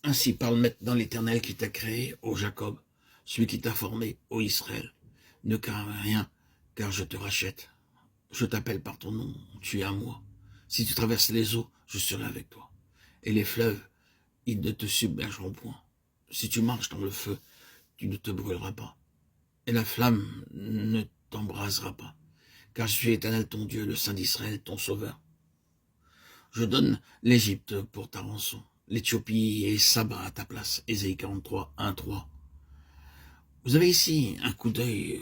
Ainsi parle maintenant l'Éternel qui t'a créé, ô Jacob, celui qui t'a formé, ô Israël. Ne crains rien, car je te rachète. Je t'appelle par ton nom, tu es à moi. Si tu traverses les eaux, je serai avec toi. Et les fleuves, ils ne te submergeront point. Si tu marches dans le feu, tu ne te brûleras pas. Et la flamme ne t'embrasera pas. Car je suis l'Éternel ton Dieu, le Saint d'Israël, ton Sauveur. Je donne l'Égypte pour ta rançon, l'Éthiopie et Saba à ta place. Ésaïe 43, 1, 3. Vous avez ici un coup d'œil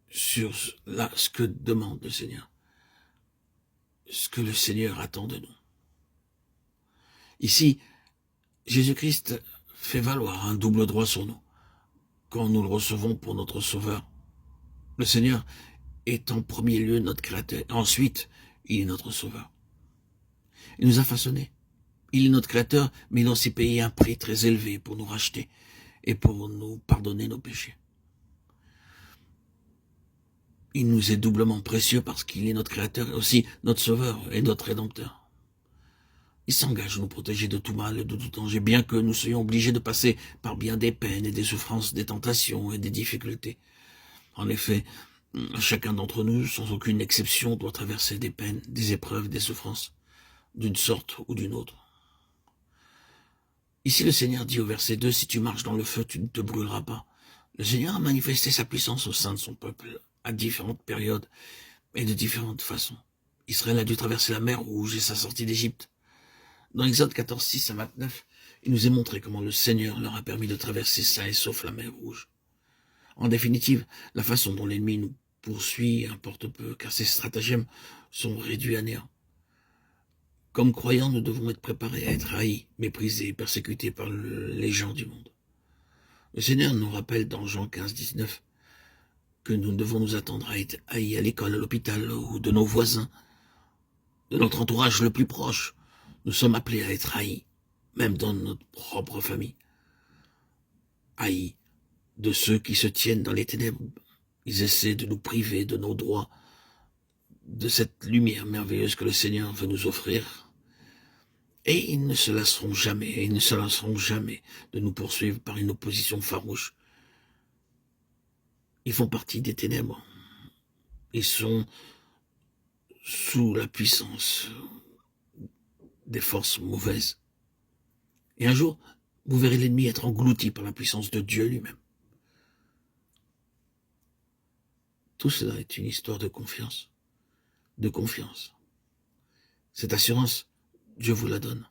sur ce que demande le Seigneur, ce que le Seigneur attend de nous. Ici, Jésus-Christ fait valoir un double droit sur nous quand nous le recevons pour notre Sauveur. Le Seigneur est en premier lieu notre Créateur. Ensuite, il est notre Sauveur. Il nous a façonnés. Il est notre Créateur, mais il a aussi payé un prix très élevé pour nous racheter et pour nous pardonner nos péchés. Il nous est doublement précieux parce qu'il est notre Créateur et aussi notre Sauveur et notre Rédempteur. Il s'engage à nous protéger de tout mal et de tout danger, bien que nous soyons obligés de passer par bien des peines et des souffrances, des tentations et des difficultés. En effet, chacun d'entre nous, sans aucune exception, doit traverser des peines, des épreuves, des souffrances, d'une sorte ou d'une autre. Ici, le Seigneur dit au verset 2, « Si tu marches dans le feu, tu ne te brûleras pas. » Le Seigneur a manifesté sa puissance au sein de son peuple à différentes périodes et de différentes façons. Israël a dû traverser la mer Rouge et sa sortie d'Égypte. Dans Exode 14, 6 à 29, il nous est montré comment le Seigneur leur a permis de traverser sains et sauf la mer Rouge. En définitive, la façon dont l'ennemi nous poursuit importe peu, car ses stratagèmes sont réduits à néant. Comme croyants, nous devons être préparés à être haïs, méprisés, persécutés par les gens du monde. Le Seigneur nous rappelle dans Jean 15, 19 que nous devons nous attendre à être haïs à l'école, à l'hôpital ou de nos voisins, de notre entourage le plus proche. Nous sommes appelés à être haïs, même dans notre propre famille. Haïs de ceux qui se tiennent dans les ténèbres. Ils essaient de nous priver de nos droits, de cette lumière merveilleuse que le Seigneur veut nous offrir. Et ils ne se lasseront jamais, de nous poursuivre par une opposition farouche. Ils font partie des ténèbres. Ils sont sous la puissance des forces mauvaises. Et un jour, vous verrez l'ennemi être englouti par la puissance de Dieu lui-même. Tout cela est une histoire de confiance. De confiance. Cette assurance, Dieu vous la donne.